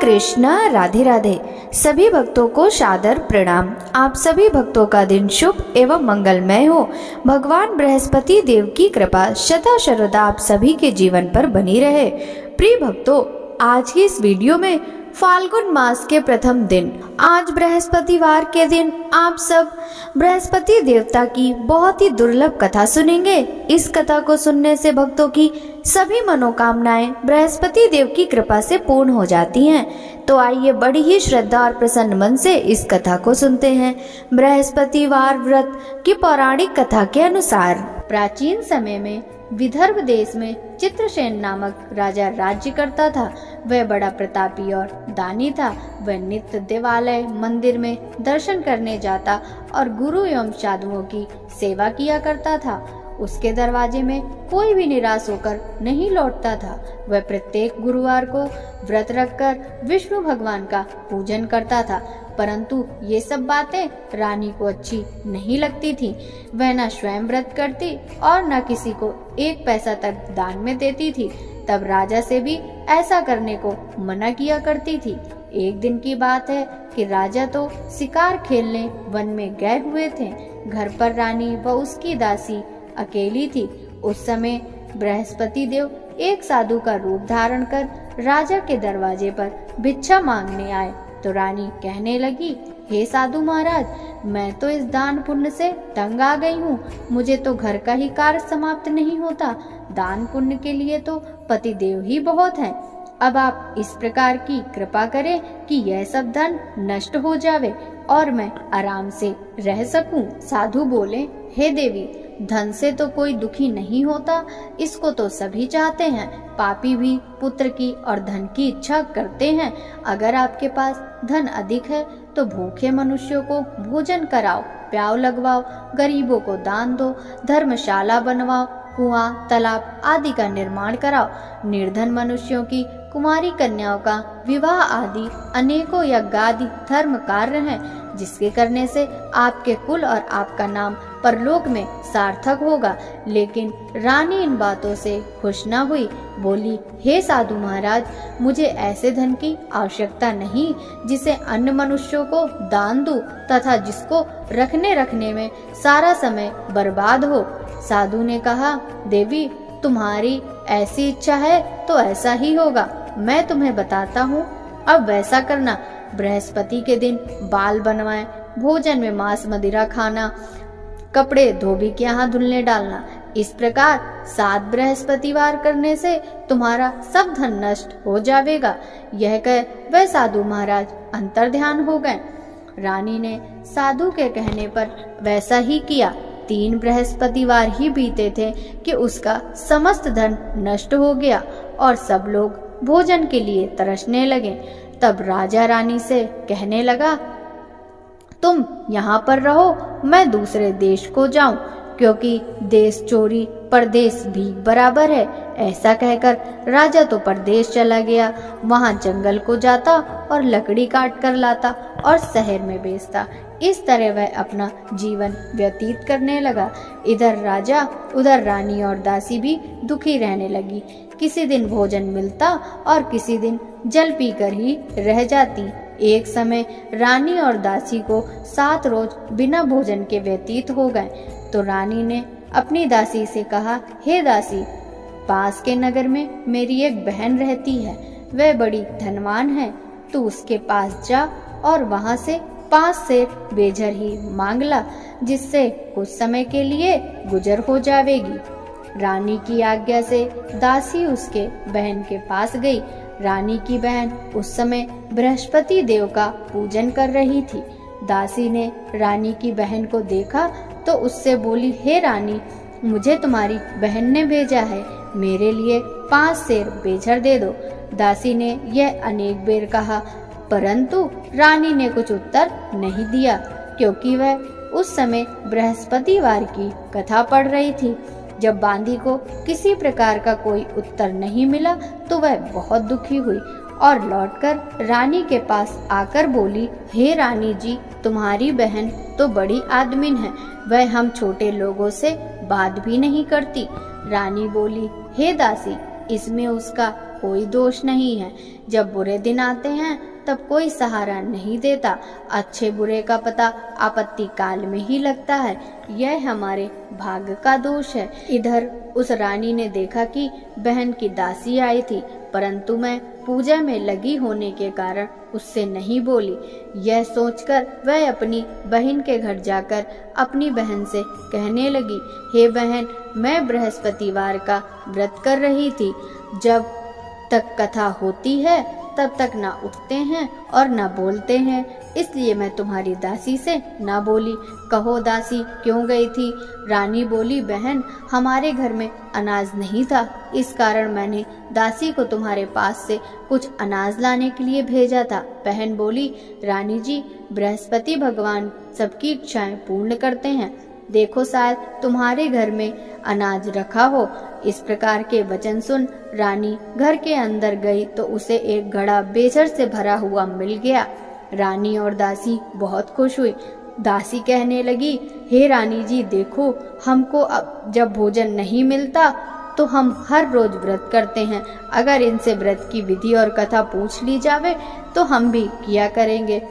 कृष्ण, राधे राधे। सभी भक्तों को सादर प्रणाम। आप सभी भक्तों का दिन शुभ एवं मंगलमय हो। भगवान बृहस्पति देव की कृपा सदा सर्वदा आप सभी के जीवन पर बनी रहे। प्रिय भक्तों, आज की इस वीडियो में फाल्गुन मास के प्रथम दिन, आज बृहस्पतिवार के दिन आप सब बृहस्पति देवता की बहुत ही दुर्लभ कथा सुनेंगे। इस कथा को सुनने से भक्तों की सभी मनोकामनाएं बृहस्पति देव की कृपा से पूर्ण हो जाती हैं। तो आइए बड़ी ही श्रद्धा और प्रसन्न मन से इस कथा को सुनते हैं। बृहस्पतिवार व्रत की पौराणिक कथा के अनुसार प्राचीन समय में विदर्भ देश में चित्रसेन नामक राजा राज्य करता था। वह बड़ा प्रतापी और दानी था। वह नित्य देवालय मंदिर में दर्शन करने जाता और गुरु एवं साधुओं की सेवा किया करता था। उसके दरवाजे में कोई भी निराश होकर नहीं लौटता था। वह प्रत्येक गुरुवार को व्रत रखकर विष्णु भगवान का पूजन करता था, परंतु ये सब बातें रानी को अच्छी नहीं लगती थी। वह न स्वयं व्रत करती और न किसी को एक पैसा तक दान में देती थी। तब राजा से भी ऐसा करने को मना किया करती थी। एक दिन की बात है कि राजा तो शिकार खेलने वन में गए हुए थे। घर पर रानी व उसकी दासी अकेली थी। उस समय बृहस्पति देव एक साधु का रूप धारण कर राजा के दरवाजे पर भिक्षा मांगने आए। तो रानी कहने लगी, हे साधु महाराज, मैं तो इस दान पुण्य से तंग आ गई हूँ। मुझे तो घर का ही कार्य समाप्त नहीं होता। दान पुण्य के लिए तो पति देव ही बहुत हैं। अब आप इस प्रकार की कृपा करें कि यह सब धन नष्ट हो जावे और मैं आराम से रह सकूं। साधु बोले, हे देवी, धन से तो कोई दुखी नहीं होता, इसको तो सभी चाहते हैं। पापी भी पुत्र की और धन की इच्छा करते हैं। अगर आपके पास धन अधिक है तो भूखे मनुष्यों को भोजन कराओ, प्याव लगवाओ, गरीबों को दान दो, धर्मशाला बनवाओ, कुआं, तालाब आदि का निर्माण कराओ। निर्धन मनुष्यों की कुमारी कन्याओं का विवाह आदि अनेकों यज्ञ आदि धर्म कार्य हैं, जिसके करने से आपके कुल और आपका नाम परलोक में सार्थक होगा। लेकिन रानी इन बातों से खुश न हुई। बोली, हे साधु महाराज, मुझे ऐसे धन की आवश्यकता नहीं जिसे अन्य मनुष्यों को दान दूं तथा जिसको रखने में सारा समय बर्बाद हो। साधु ने कहा, देवी, तुम्हारी ऐसी इच्छा है तो ऐसा ही होगा। मैं तुम्हें बताता हूँ, अब वैसा करना। बृहस्पति के दिन बाल बनवाएं, भोजन में मांस मदिरा खाना, कपड़े धोबी के यहाँ धुलने डालना। इस प्रकार 7 बृहस्पतिवार करने से तुम्हारा सब धन नष्ट हो जाएगा। यह कह वह साधु महाराज अंतर्ध्यान हो गए। रानी ने साधु के कहने पर वैसा ही किया। 3 बृहस्पतिवार ही बीते थे कि उसका समस्त धन नष्ट हो गया और सब लोग भोजन के लिए तरसने लगे। तब राजा रानी से कहने लगा, तुम यहाँ पर रहो, मैं दूसरे देश को जाऊं, क्योंकि देश चोरी परदेश भी बराबर है। ऐसा कहकर राजा तो परदेश चला गया। वहां जंगल को जाता और लकड़ी काट कर लाता और शहर में बेचता। इस तरह वह अपना जीवन व्यतीत करने लगा। इधर राजा उधर रानी और दासी भी दुखी रहने लगी। किसी दिन भोजन मिलता और किसी दिन जल पीकर ही रह जाती। एक समय रानी और दासी को 7 रोज बिना भोजन के व्यतीत हो गए। तो रानी ने अपनी दासी से कहा, हे दासी, पास के नगर में मेरी एक बहन रहती है। वह बड़ी धनवान है। तू उसके पास जा और वहां से 5 सेर बेझर ही मांग ला, जिससे कुछ समय के लिए गुजर हो जाएगी। रानी की आज्ञा से दासी उसके बहन के पास गई। रानी की बहन उस समय बृहस्पति देव का पूजन कर रही थी। दासी ने रानी की बहन को देखा तो उससे बोली, हे रानी, मुझे तुम्हारी बहन ने भेजा है, मेरे लिए 5 सेर बेझर दे दो। दासी ने यह अनेक बेर कहा, परंतु रानी ने कुछ उत्तर नहीं दिया, क्योंकि वह उस समय बृहस्पतिवार की कथा पढ़ रही थी। जब बांदी को किसी प्रकार का कोई उत्तर नहीं मिला तो वह बहुत दुखी हुई और लौटकर रानी के पास आकर बोली, हे रानी जी, तुम्हारी बहन तो बड़ी आदमीन है। वह हम छोटे लोगों से बात भी नहीं करती। रानी बोली, हे दासी, इसमें उसका कोई दोष नहीं है। जब बुरे दिन आते हैं तब कोई सहारा नहीं देता। अच्छे बुरे का पता आपत्ति काल में ही लगता है। यह हमारे भाग्य का दोष है। इधर उस रानी ने देखा कि बहन की दासी आई थी, परंतु मैं पूजा में लगी होने के कारण उससे नहीं बोली। यह सोचकर वह अपनी बहन के घर जाकर अपनी बहन से कहने लगी, हे बहन, मैं बृहस्पतिवार का व्रत कर रही थी। जब तक कथा होती है तब तक ना उठते हैं और ना बोलते हैं, इसलिए मैं तुम्हारी दासी से ना बोली। कहो दासी क्यों गई थी? रानी बोली, बहन, हमारे घर में अनाज नहीं था, इस कारण मैंने दासी को तुम्हारे पास से कुछ अनाज लाने के लिए भेजा था। बहन बोली, रानी जी, बृहस्पति भगवान सबकी इच्छाएं पूर्ण करते हैं, देखो शायद तुम्हारे घर में अनाज रखा हो। इस प्रकार के वचन सुन रानी घर के अंदर गई तो उसे एक घड़ा बेचर से भरा हुआ मिल गया। रानी और दासी बहुत खुश हुई। दासी कहने लगी, हे रानी जी, देखो, हमको अब जब भोजन नहीं मिलता तो हम हर रोज व्रत करते हैं। अगर इनसे व्रत की विधि और कथा पूछ ली जावे तो हम भी किया करेंगे।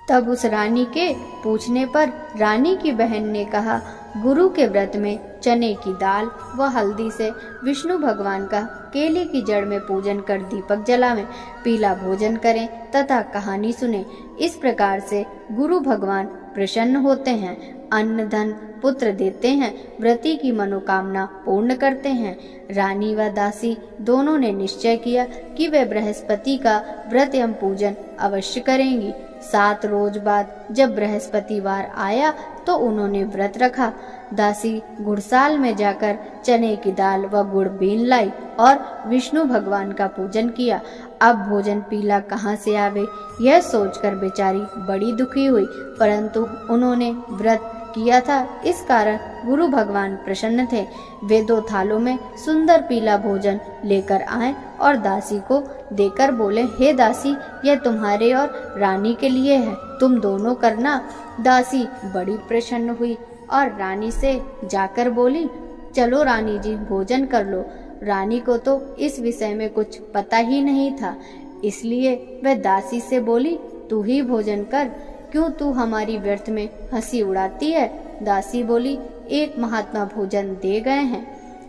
तब उस रानी के पूछने पर रानी की बहन ने कहा, गुरु के व्रत में चने की दाल व हल्दी से विष्णु भगवान का केले की जड़ में पूजन कर दीपक जलावें, पीला भोजन करें तथा कहानी सुने। इस प्रकार से गुरु भगवान प्रसन्न होते हैं, अन्न धन पुत्र देते हैं, व्रती की मनोकामना पूर्ण करते हैं। रानी व दासी दोनों ने निश्चय किया कि वे बृहस्पति का व्रत एवं पूजन अवश्य करेंगी। 7 रोज बाद जब बृहस्पतिवार आया तो उन्होंने व्रत रखा। दासी गुड़साल में जाकर चने की दाल व गुड़ बीन लाई और विष्णु भगवान का पूजन किया। अब भोजन पीला कहाँ से आवे, यह सोचकर बेचारी बड़ी दुखी हुई, परंतु उन्होंने व्रत किया था, इस कारण गुरु भगवान प्रसन्न थे। वे 2 थालों में सुंदर पीला भोजन लेकर आए और दासी को देकर बोले, हे दासी, यह तुम्हारे और रानी के लिए है, तुम दोनों करना। दासी बड़ी प्रसन्न हुई और रानी से जाकर बोली, चलो रानी जी, भोजन कर लो। रानी को तो इस विषय में कुछ पता ही नहीं था, इसलिए वह दासी से बोली, तू ही भोजन कर, क्यों तू हमारी व्यर्थ में हंसी उड़ाती है? दासी बोली, एक महात्मा भोजन दे गए हैं।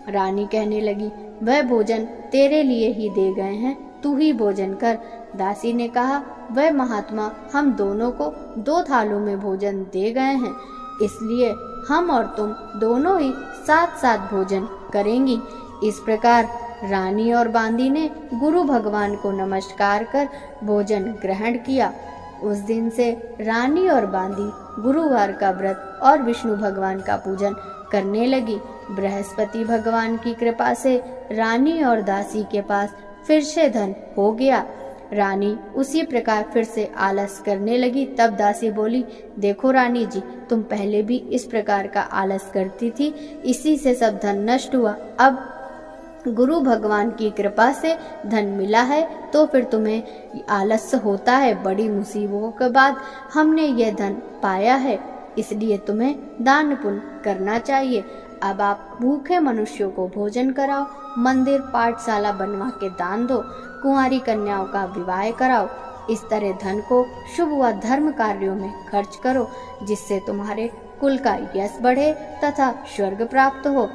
रानी कहने लगी, वह भोजन तेरे लिए ही दे गए हैं, तू ही भोजन कर। दासी ने कहा, वह महात्मा हम दोनों को 2 थालों में भोजन दे गए हैं, इसलिए हम और तुम दोनों ही साथ भोजन करेंगी। इस प्रकार रानी और बांदी ने गुरु भगवान को नमस्कार कर भोजन ग्रहण किया। उस दिन से रानी और बांदी गुरुवार का व्रत और विष्णु भगवान का पूजन करने लगी। बृहस्पति भगवान की कृपा से रानी और दासी के पास फिर से धन हो गया। रानी उसी प्रकार फिर से आलस करने लगी। तब दासी बोली, देखो रानी जी, तुम पहले भी इस प्रकार का आलस करती थी, इसी से सब धन नष्ट हुआ। अब गुरु भगवान की कृपा से धन मिला है तो फिर तुम्हें आलस्य होता है। बड़ी मुसीबतों के बाद हमने यह धन पाया है, इसलिए तुम्हें दान पुण्य करना चाहिए। अब आप भूखे मनुष्यों को भोजन कराओ, मंदिर पाठशाला बनवा के दान दो, कुंवारी कन्याओं का विवाह कराओ। इस तरह धन को शुभ व धर्म कार्यों में खर्च करो, जिससे तुम्हारे कुल का यश बढ़े तथा स्वर्ग प्राप्त हो।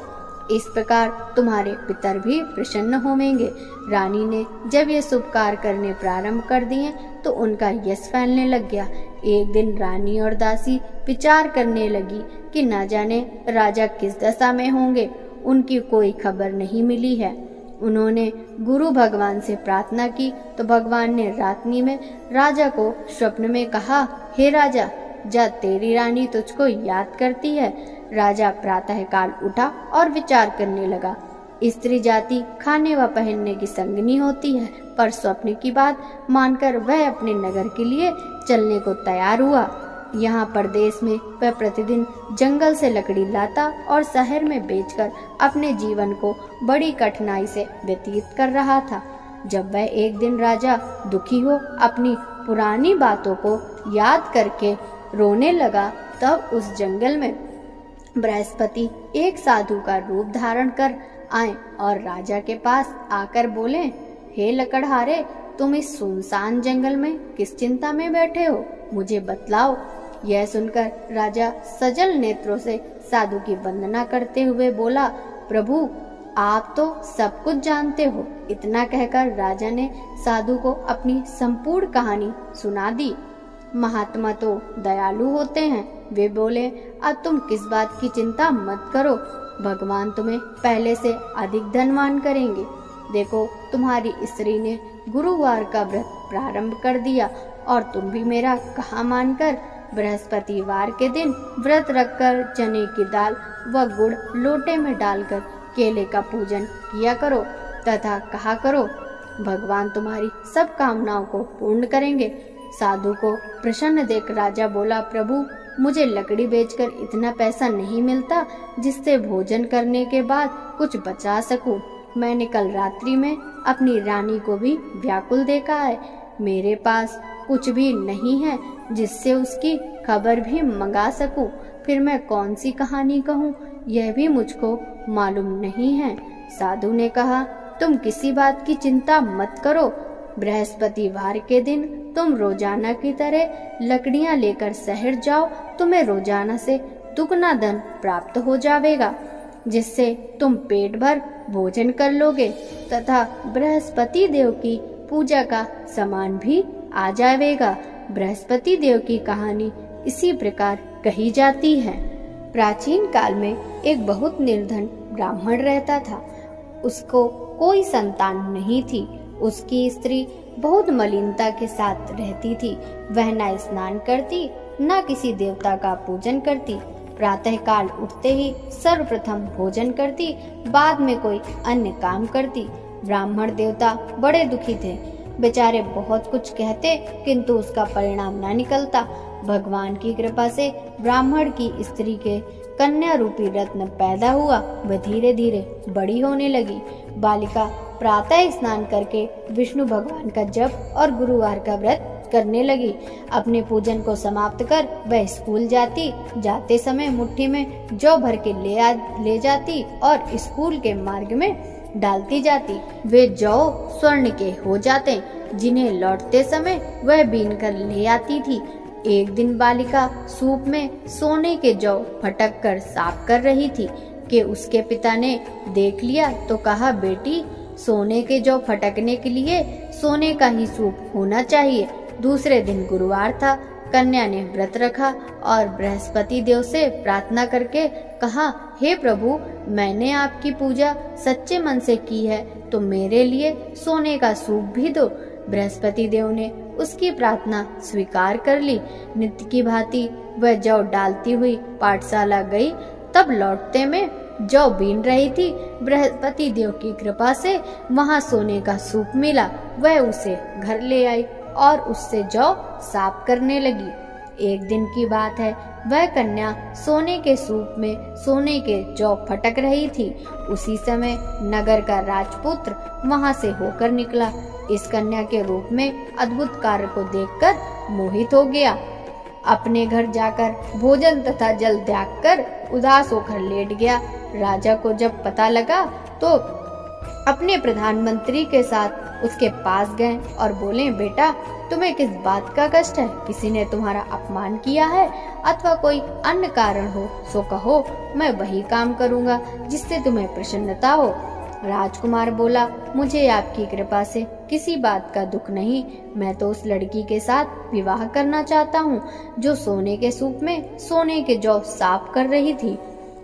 इस प्रकार तुम्हारे पितर भी प्रसन्न होंगे। रानी ने जब ये शुभ कार्य करने प्रारंभ कर दिए तो उनका यश फैलने लग गया। एक दिन रानी और दासी विचार करने लगी कि न जाने राजा किस दशा में होंगे, उनकी कोई खबर नहीं मिली है। उन्होंने गुरु भगवान से प्रार्थना की तो भगवान ने रात्रि में राजा को स्वप्न में कहा, हे राजा, जा तेरी रानी तुझको याद करती है। राजा प्रातःकाल उठा और विचार करने लगा। स्त्री जाति खाने व पहनने की संगनी होती है, पर स्वप्न की बात मानकर वह अपने नगर के लिए चलने को तैयार हुआ। यहाँ परदेश में वह प्रतिदिन जंगल से लकड़ी लाता और शहर में बेचकर अपने जीवन को बड़ी कठिनाई से व्यतीत कर रहा था। जब वह एक दिन राजा दुखी हो अपनी पुरानी बातों को याद करके रोने लगा, तब उस जंगल में बृहस्पति एक साधु का रूप धारण कर आए और राजा के पास आकर बोले, हे लकड़हारे, तुम इस सुनसान जंगल में किस चिंता में बैठे हो, मुझे बतलाओ। यह सुनकर राजा सजल नेत्रों से साधु की वंदना करते हुए बोला, प्रभु आप तो सब कुछ जानते हो। इतना कहकर राजा ने साधु को अपनी संपूर्ण कहानी सुना दी। महात्मा तो दयालु होते हैं। वे बोले, अब तुम किस बात की चिंता मत करो, भगवान तुम्हें पहले से अधिक धनवान करेंगे। देखो, तुम्हारी स्त्री ने गुरुवार का व्रत प्रारंभ कर दिया और तुम भी मेरा कहा मानकर बृहस्पतिवार के दिन व्रत रखकर चने की दाल व गुड़ लोटे में डालकर केले का पूजन किया करो तथा कहा करो, भगवान तुम्हारी सब कामनाओं को पूर्ण करेंगे। साधु को प्रसन्न देख राजा बोला, प्रभु मुझे लकड़ी बेचकर इतना पैसा नहीं मिलता जिससे भोजन करने के बाद कुछ बचा सकूं। मैंने कल रात्रि में अपनी रानी को भी व्याकुल देखा है। मेरे पास कुछ भी नहीं है जिससे उसकी खबर भी मंगा सकूं। फिर मैं कौन सी कहानी कहूं, यह भी मुझको मालूम नहीं है। साधु ने कहा, तुम किसी बात की चिंता मत करो। बृहस्पतिवार के दिन तुम रोजाना की तरह लकड़ियां लेकर शहर जाओ। तुम्हें रोजाना से दुगना धन प्राप्त हो जाएगा, जिससे तुम पेट भर भोजन कर लोगे तथा बृहस्पति देव की पूजा का सामान भी आ जाएगा। बृहस्पति देव की कहानी इसी प्रकार कही जाती है। प्राचीन काल में एक बहुत निर्धन ब्राह्मण रहता था। उसको कोई संतान नहीं थी। उसकी स्त्री बहुत मलिनता के साथ रहती थी। वह न स्नान करती, न किसी देवता का पूजन करती। प्रातः काल उठते ही सर्वप्रथम भोजन करती, बाद में कोई अन्य काम करती। ब्राह्मण देवता बड़े दुखी थे। बेचारे बहुत कुछ कहते किंतु उसका परिणाम न निकलता। भगवान की कृपा से ब्राह्मण की स्त्री के कन्या रूपी रत्न पैदा हुआ। वह धीरे धीरे बड़ी होने लगी। बालिका प्रातः स्नान करके विष्णु भगवान का जप और गुरुवार का व्रत करने लगी। अपने पूजन को समाप्त कर वह स्कूल जाती। जाते समय मुट्ठी में जौ भर के ले जाती और स्कूल के मार्ग में डालती जाती। वे जौ स्वर्ण के हो जाते, जिन्हें लौटते समय वह बीन कर ले आती थी। एक दिन बालिका सूप में सोने के जौ फटक कर साफ कर रही थी कि उसके पिता ने देख लिया तो कहा, बेटी सोने के जौ फटकने के लिए सोने का ही सूप होना चाहिए। दूसरे दिन गुरुवार था। कन्या ने व्रत रखा और बृहस्पति देव से प्रार्थना करके कहा, हे प्रभु, मैंने आपकी पूजा सच्चे मन से की है तो मेरे लिए सोने का सूप भी दो। बृहस्पति देव ने उसकी प्रार्थना स्वीकार कर ली। नित्य की भांति वह जौ डालती हुई पाठशाला गई। तब लौटते में जौ बीन रही थी। बृहस्पति देव की कृपा से वहां सोने का सूप मिला। वह उसे घर ले आई और उससे जौ साफ करने लगी। एक दिन की बात है, वह कन्या सोने के सूप में सोने के जौ फटक रही थी। उसी समय नगर का राजपुत्र वहां से होकर निकला। इस कन्या के रूप में अद्भुत कार्य को देखकर मोहित हो गया। अपने घर जाकर भोजन तथा जल त्याग कर उदास होकर लेट गया। राजा को जब पता लगा तो अपने प्रधानमंत्री के साथ उसके पास गए और बोले, बेटा तुम्हें किस बात का कष्ट है? किसी ने तुम्हारा अपमान किया है अथवा कोई अन्य कारण हो सो कहो, मैं वही काम करूंगा जिससे तुम्हें प्रसन्नता हो। राजकुमार बोला, मुझे आपकी कृपा से किसी बात का दुख नहीं। मैं तो उस लड़की के साथ विवाह करना चाहता हूँ जो सोने के सूप में सोने के जौ साफ कर रही थी।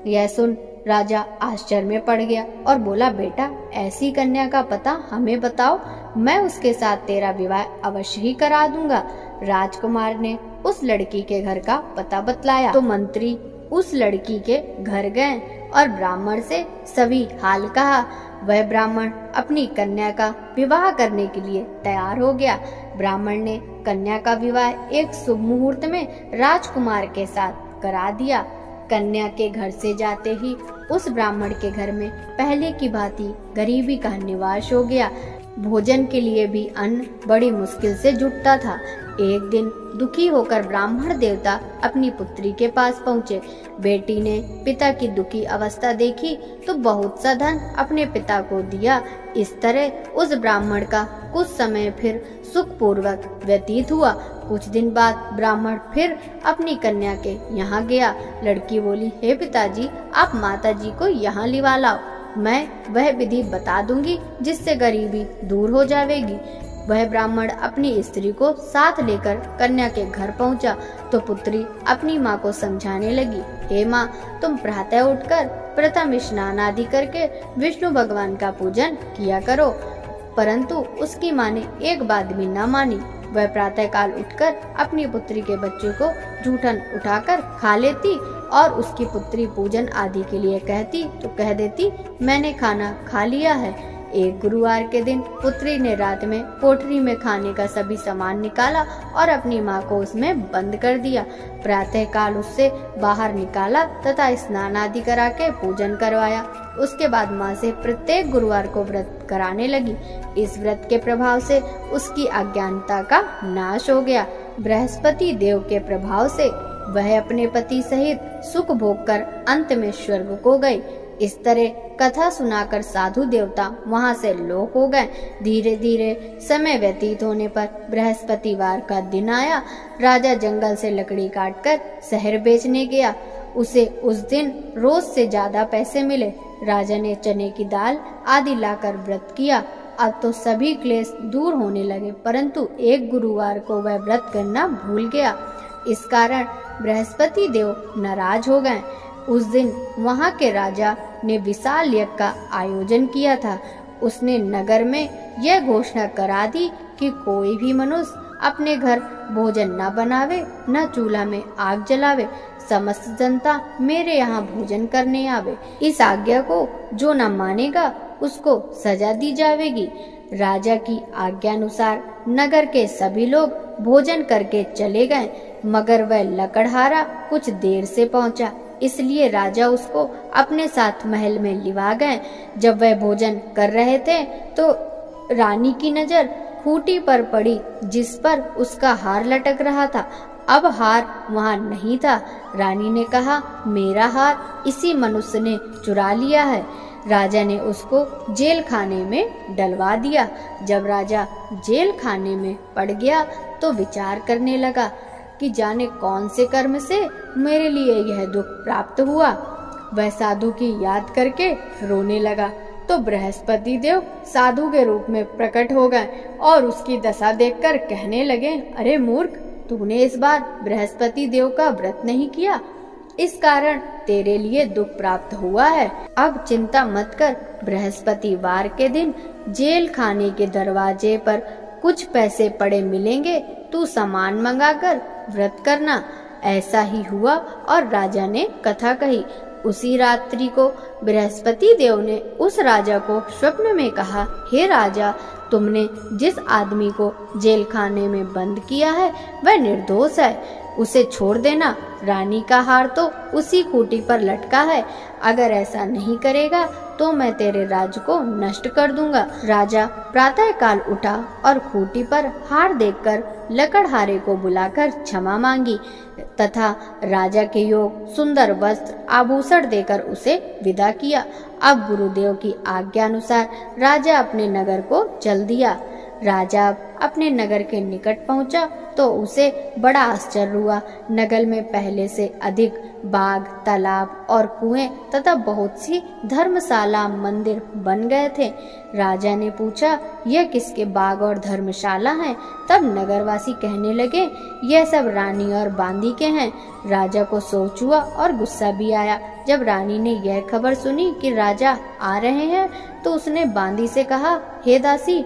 यह सुन राजा आश्चर्य में पड़ गया और बोला, बेटा ऐसी कन्या का पता हमें बताओ, मैं उसके साथ तेरा विवाह अवश्य ही करा दूंगा। राजकुमार ने उस लड़की के घर का पता बतलाया तो मंत्री उस लड़की के घर गए और ब्राह्मण से सभी हाल कहा। वह ब्राह्मण अपनी कन्या का विवाह करने के लिए तैयार हो गया। ब्राह्मण ने कन्या का विवाह एक शुभ मुहूर्त में राजकुमार के साथ करा दिया। कन्या के घर से जाते ही उस ब्राह्मण के घर में पहले की भांति गरीबी का निवास हो गया। भोजन के लिए भी अन्न बड़ी मुश्किल से जुटता था। एक दिन दुखी होकर ब्राह्मण देवता अपनी पुत्री के पास पहुँचे। बेटी ने पिता की दुखी अवस्था देखी तो बहुत सा धन अपने पिता को दिया। इस तरह उस ब्राह्मण का कुछ समय फिर सुखपूर्वक व्यतीत हुआ। कुछ दिन बाद ब्राह्मण फिर अपनी कन्या के यहाँ गया। लड़की बोली, हे पिताजी, आप माताजी को यहाँ लिवा लाओ, मैं वह विधि बता दूंगी जिससे गरीबी दूर हो जाएगी। वह ब्राह्मण अपनी स्त्री को साथ लेकर कन्या के घर पहुंचा तो पुत्री अपनी माँ को समझाने लगी, हे माँ, तुम प्रातः उठकर प्रथम स्नान आदि करके विष्णु भगवान का पूजन किया करो। परंतु उसकी माँ ने एक बात भी न मानी। वह प्रातः काल उठकर अपनी पुत्री के बच्चे को जूठन उठाकर खा लेती और उसकी पुत्री पूजन आदि के लिए कहती तो कह देती, मैंने खाना खा लिया है। एक गुरुवार के दिन पुत्री ने रात में कोठरी में खाने का सभी सामान निकाला और अपनी माँ को उसमें बंद कर दिया। प्रातः काल उससे बाहर निकाला तथा स्नान आदि करा के पूजन करवाया। उसके बाद माँ से प्रत्येक गुरुवार को व्रत कराने लगी। इस व्रत के प्रभाव से उसकी अज्ञानता का नाश हो गया। बृहस्पति देव के प्रभाव से वह अपने पति सहित सुख भोग कर अंत में स्वर्ग को गई। इस तरह कथा सुनाकर साधु देवता वहां से लोप हो गए। धीरे धीरे समय व्यतीत होने पर बृहस्पतिवार का दिन आया। राजा जंगल से लकड़ी काटकर शहर बेचने गया। उसे उस दिन रोज से ज्यादा पैसे मिले। राजा ने चने की दाल आदि लाकर व्रत किया। अब तो सभी क्लेश दूर होने लगे, परंतु एक गुरुवार को वह व्रत करना भूल गया। इस कारण बृहस्पति देव नाराज हो गए। उस दिन वहां के राजा ने विशाल यज्ञ का आयोजन किया था। उसने नगर में यह घोषणा करा दी कि कोई भी मनुष्य अपने घर भोजन न बनावे, न चूल्हा में आग जलावे। समस्त जनता मेरे यहाँ भोजन करने आवे। इस आज्ञा को जो न मानेगा उसको सजा दी जाएगी। राजा की आज्ञानुसार नगर के सभी लोग भोजन करके चले गए, मगर वह लकड़हारा कुछ देर से पहुंचा, इसलिए राजा उसको अपने साथ महल में लिवा गए। जब वह भोजन कर रहे थे तो रानी की नजर खूंटी पर पड़ी जिस पर उसका हार लटक रहा था। अब हार वहां नहीं था। रानी ने कहा, मेरा हार इसी मनुष्य ने चुरा लिया है। राजा ने उसको जेल खाने में डलवा दिया। जब राजा जेल खाने में पड़ गया तो विचार करने लगा कि जाने कौन से कर्म से मेरे लिए यह दुख प्राप्त हुआ। वह साधु की याद करके रोने लगा तो बृहस्पति देव साधु के रूप में प्रकट हो गए और उसकी दशा देखकर कहने लगे, अरे मूर्ख, तूने इस बार बृहस्पति देव का व्रत नहीं किया, इस कारण तेरे लिए दुख प्राप्त हुआ है। अब चिंता मत कर, बृहस्पतिवार के दिन जेल खाने के दरवाजे पर कुछ पैसे पड़े मिलेंगे, तू सामान मंगाकर व्रत करना। ऐसा ही हुआ और राजा ने कथा कही। उसी रात्रि को बृहस्पति देव ने उस राजा को स्वप्न में कहा, हे राजा, तुमने जिस आदमी को जेल खाने में बंद किया है वह निर्दोष है, उसे छोड़ देना। रानी का हार तो उसी खूंटी पर लटका है, अगर ऐसा नहीं करेगा तो मैं तेरे राज्य को नष्ट कर दूंगा। राजा प्रातः काल उठा और खूंटी पर हार देखकर लकड़हारे को बुलाकर क्षमा मांगी तथा राजा के योग सुंदर वस्त्र आभूषण देकर उसे विदा किया। अब गुरुदेव की आज्ञा अनुसार राजा अपने नगर को चल दिया। राजा अपने नगर के निकट पहुंचा तो उसे बड़ा आश्चर्य हुआ। नगर में पहले से अधिक बाग, तालाब और कुएं तथा बहुत सी धर्मशाला, मंदिर बन गए थे। राजा ने पूछा, यह किसके बाग और धर्मशाला हैं? तब नगरवासी कहने लगे, यह सब रानी और बांदी के हैं। राजा को सोच हुआ और गुस्सा भी आया। जब रानी ने यह खबर सुनी कि राजा आ रहे हैं तो उसने बांदी से कहा, हे दासी,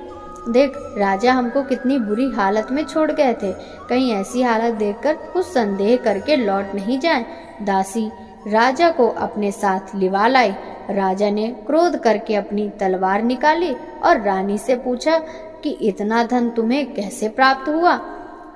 देख, राजा हमको कितनी बुरी हालत में छोड़ गए थे, कहीं ऐसी हालत देखकर कुछ संदेह करके लौट नहीं जाए। दासी राजा को अपने साथ लिवा लाई। राजा ने क्रोध करके अपनी तलवार निकाली और रानी से पूछा कि इतना धन तुम्हें कैसे प्राप्त हुआ?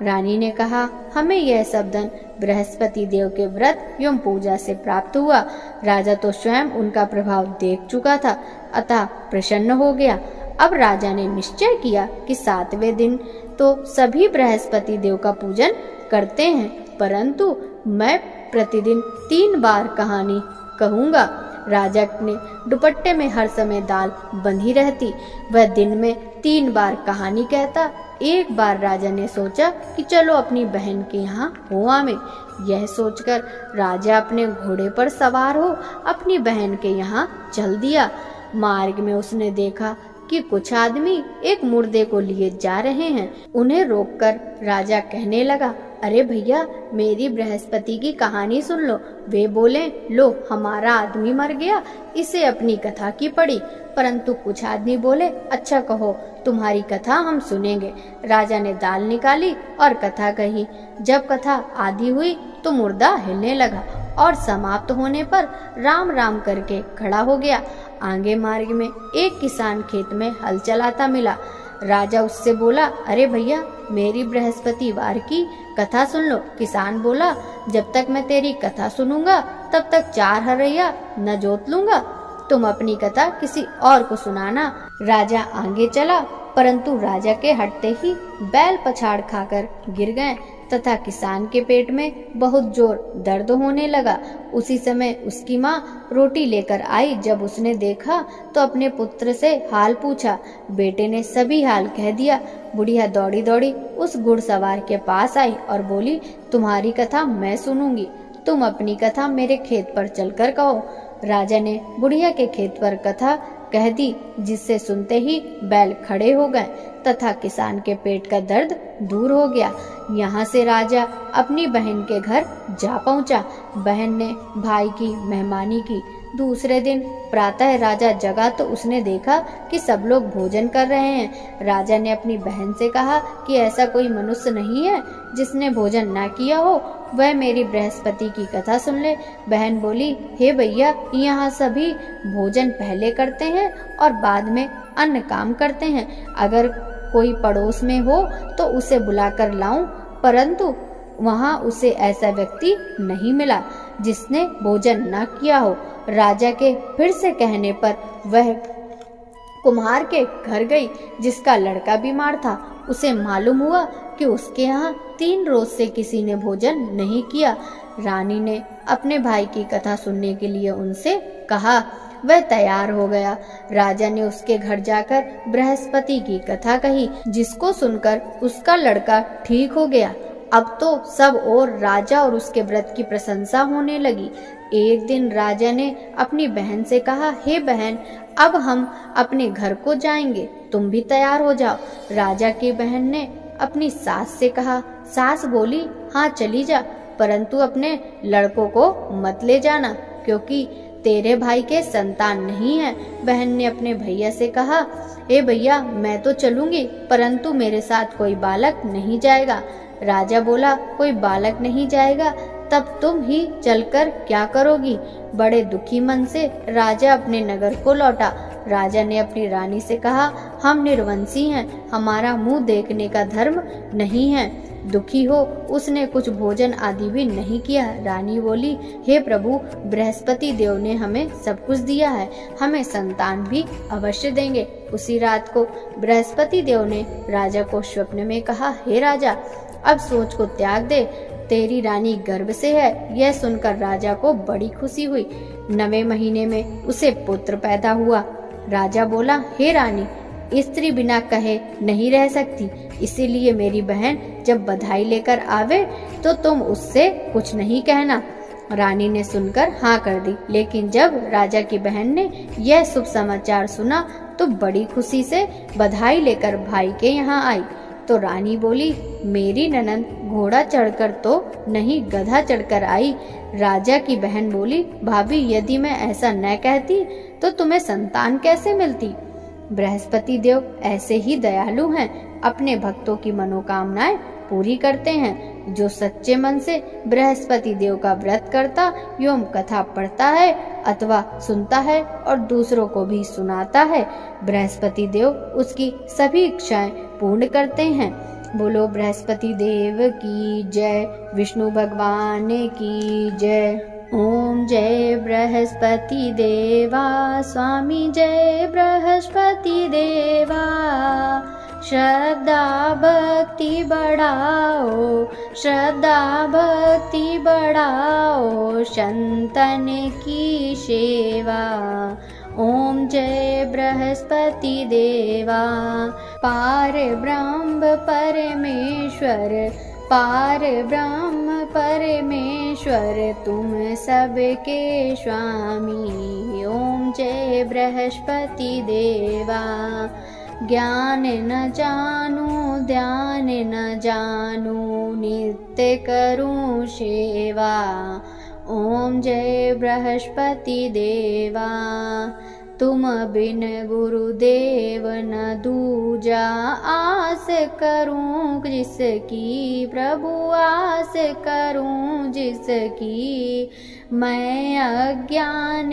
रानी ने कहा, हमें यह सब धन बृहस्पति देव के व्रत एवं पूजा से प्राप्त हुआ। राजा तो स्वयं उनका प्रभाव देख चुका था, अतः प्रसन्न हो गया। अब राजा ने निश्चय किया कि 7वें दिन तो सभी बृहस्पति देव का पूजन करते हैं, परंतु मैं प्रतिदिन 3 बार कहानी कहूँगा। राजा ने दुपट्टे में हर समय दाल बंधी रहती। वह दिन में 3 बार कहानी कहता। एक बार राजा ने सोचा कि चलो अपनी बहन के यहाँ हो आवे। यह सोचकर राजा अपने घोड़े पर सवार हो अपनी बहन के यहाँ चल दिया। मार्ग में उसने देखा कि कुछ आदमी एक मुर्दे को लिए जा रहे हैं। उन्हें रोककर राजा कहने लगा, अरे भैया, मेरी बृहस्पति की कहानी सुन लो। वे बोले, लो हमारा आदमी मर गया, इसे अपनी कथा की पड़ी। परंतु कुछ आदमी बोले, अच्छा कहो, तुम्हारी कथा हम सुनेंगे। राजा ने दाल निकाली और कथा कही। जब कथा आधी हुई तो मुर्दा हिलने लगा और समाप्त होने पर राम राम करके खड़ा हो गया। आगे मार्ग में एक किसान खेत में हल चलाता मिला। राजा उससे बोला, अरे भैया, मेरी बृहस्पतिवार की कथा सुन लो। किसान बोला, जब तक मैं तेरी कथा सुनूंगा तब तक 4 हरैया न जोत लूंगा। तुम अपनी कथा किसी और को सुनाना। राजा आगे चला, परंतु राजा के हटते ही बैल पछाड़ खाकर गिर गए तथा किसान के पेट में बहुत जोर दर्द होने लगा। उसी समय उसकी माँ रोटी लेकर आई। जब उसने देखा तो अपने पुत्र से हाल पूछा। बेटे ने सभी हाल कह दिया। बुढ़िया दौड़ी दौड़ी उस घुड़सवार के पास आई और बोली, तुम्हारी कथा मैं सुनूंगी, तुम अपनी कथा मेरे खेत पर चलकर कहो। राजा ने बुढ़िया के खेत पर कथा कह दी, जिससे सुनते ही बैल खड़े हो गए तथा किसान के पेट का दर्द दूर हो गया। यहाँ से राजा अपनी बहन के घर जा पहुँचा। बहन ने भाई की मेहमानी की। दूसरे दिन प्रातः राजा जगा तो उसने देखा कि सब लोग भोजन कर रहे हैं। राजा ने अपनी बहन से कहा कि ऐसा कोई मनुष्य नहीं है जिसने भोजन ना किया हो, वह मेरी बृहस्पति की कथा सुन ले। बहन बोली, हे भैया, यहाँ सभी भोजन पहले करते हैं और बाद में अन्य काम करते हैं। अगर कोई पड़ोस में हो तो उसे बुलाकर लाऊं, परंतु वहाँ उसे ऐसा व्यक्ति नहीं मिला जिसने भोजन न किया हो। राजा के फिर से कहने पर वह कुम्हार के घर गई, जिसका लड़का बीमार था। उसे मालूम हुआ कि उसके यहाँ 3 रोज से किसी ने भोजन नहीं किया। रानी ने अपने भाई की कथा सुनने के लिए उनसे कहा। वह तैयार हो गया। राजा ने उसके घर जाकर बृहस्पति की कथा कही, जिसको सुनकर उसका लड़का ठीक हो गया। अब तो सब और राजा और उसके व्रत की प्रशंसा होने लगी। एक दिन राजा ने अपनी बहन से कहा, हे बहन, अब हम अपने घर को जाएंगे, तुम भी तैयार हो जाओ। राजा की बहन ने अपनी सास से कहा। सास बोली, हाँ चली जा, परंतु अपने लड़कों को मत ले जाना, क्योंकि तेरे भाई के संतान नहीं है। बहन ने अपने भैया से कहा, हे भैया, मैं तो चलूंगी, परंतु मेरे साथ कोई बालक नहीं जाएगा। राजा बोला, कोई बालक नहीं जाएगा, तब तुम ही चलकर क्या करोगी? बड़े दुखी मन से राजा अपने नगर को लौटा। राजा ने अपनी रानी से कहा, हम निर्वंशी हैं, हमारा मुंह देखने का धर्म नहीं है। दुखी हो उसने कुछ भोजन आदि भी नहीं किया। रानी बोली, हे प्रभु, बृहस्पति देव ने हमें सब कुछ दिया है, हमें संतान भी अवश्य देंगे। उसी रात को बृहस्पति देव ने राजा को स्वप्न में कहा, हे राजा, अब सोच को त्याग दे, तेरी रानी गर्भ से है। यह सुनकर राजा को बड़ी खुशी हुई। 9वें महीने में उसे पुत्र पैदा हुआ। राजा बोला, हे रानी, स्त्री बिना कहे नहीं रह सकती, इसीलिए मेरी बहन जब बधाई लेकर आवे तो तुम उससे कुछ नहीं कहना। रानी ने सुनकर हाँ कर दी, लेकिन जब राजा की बहन ने यह शुभ समाचार सुना तो बड़ी खुशी से बधाई लेकर भाई के यहाँ आई। तो रानी बोली, मेरी ननंद घोड़ा चढ़कर तो नहीं, गधा चढ़कर आई। राजा की बहन बोली, भाभी, यदि मैं ऐसा न कहती तो तुम्हें संतान कैसे मिलती? बृहस्पति देव ऐसे ही दयालु हैं, अपने भक्तों की मनोकामनाएं पूरी करते हैं। जो सच्चे मन से बृहस्पति देव का व्रत करता एवं कथा पढ़ता है अथवा सुनता है और दूसरों को भी सुनाता है, बृहस्पति देव उसकी सभी इच्छाएं पूर्ण करते हैं। बोलो बृहस्पति देव की जय, विष्णु भगवान की जय। ओम जय बृहस्पति देवा, स्वामी जय बृहस्पति देवा। श्रद्धा भक्ति बढ़ाओ, श्रद्धा भक्ति बढ़ाओ, संतन की सेवा। ओम जय बृहस्पति देवा। पार ब्रह्म परमेश्वर, पार ब्रह्म परमेश्वर, तुम सबके स्वामी। ओम जय बृहस्पति देवा। ज्ञान न जानू, ध्यान न जानू, नित्य करूं सेवा। ओम जय बृहस्पति देवा। तुम बिन गुरुदेव न दूजा, आस करूं जिसकी, प्रभु आस करूं जिसकी। मैं अज्ञान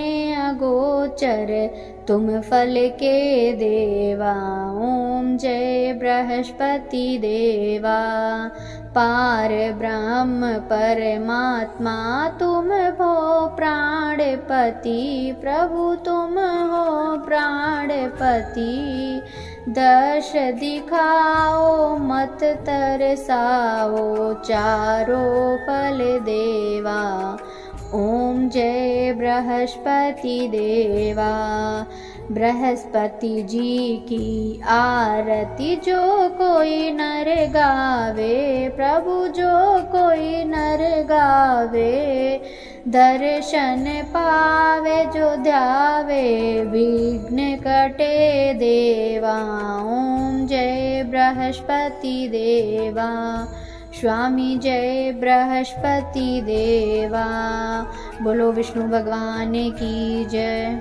अगोचर, तुम फल के देवा। ओम जय बृहस्पति देवा। पार ब्रह्म परमात्मा, तुम हो प्राणपति, प्रभु तुम हो प्राणपति। दर्श दिखाओ मत तरसाओ, चारों फल देवा। ओम जय बृहस्पति देवा। बृहस्पति जी की आरती जो कोई नर गावे, प्रभु जो कोई नर गावे। दर्शन पावे जो ध्यावे, विघ्न कटे देवा। ओम जय बृहस्पति देवा। स्वामी जय बृहस्पति देवा। बोलो विष्णु भगवान की जय।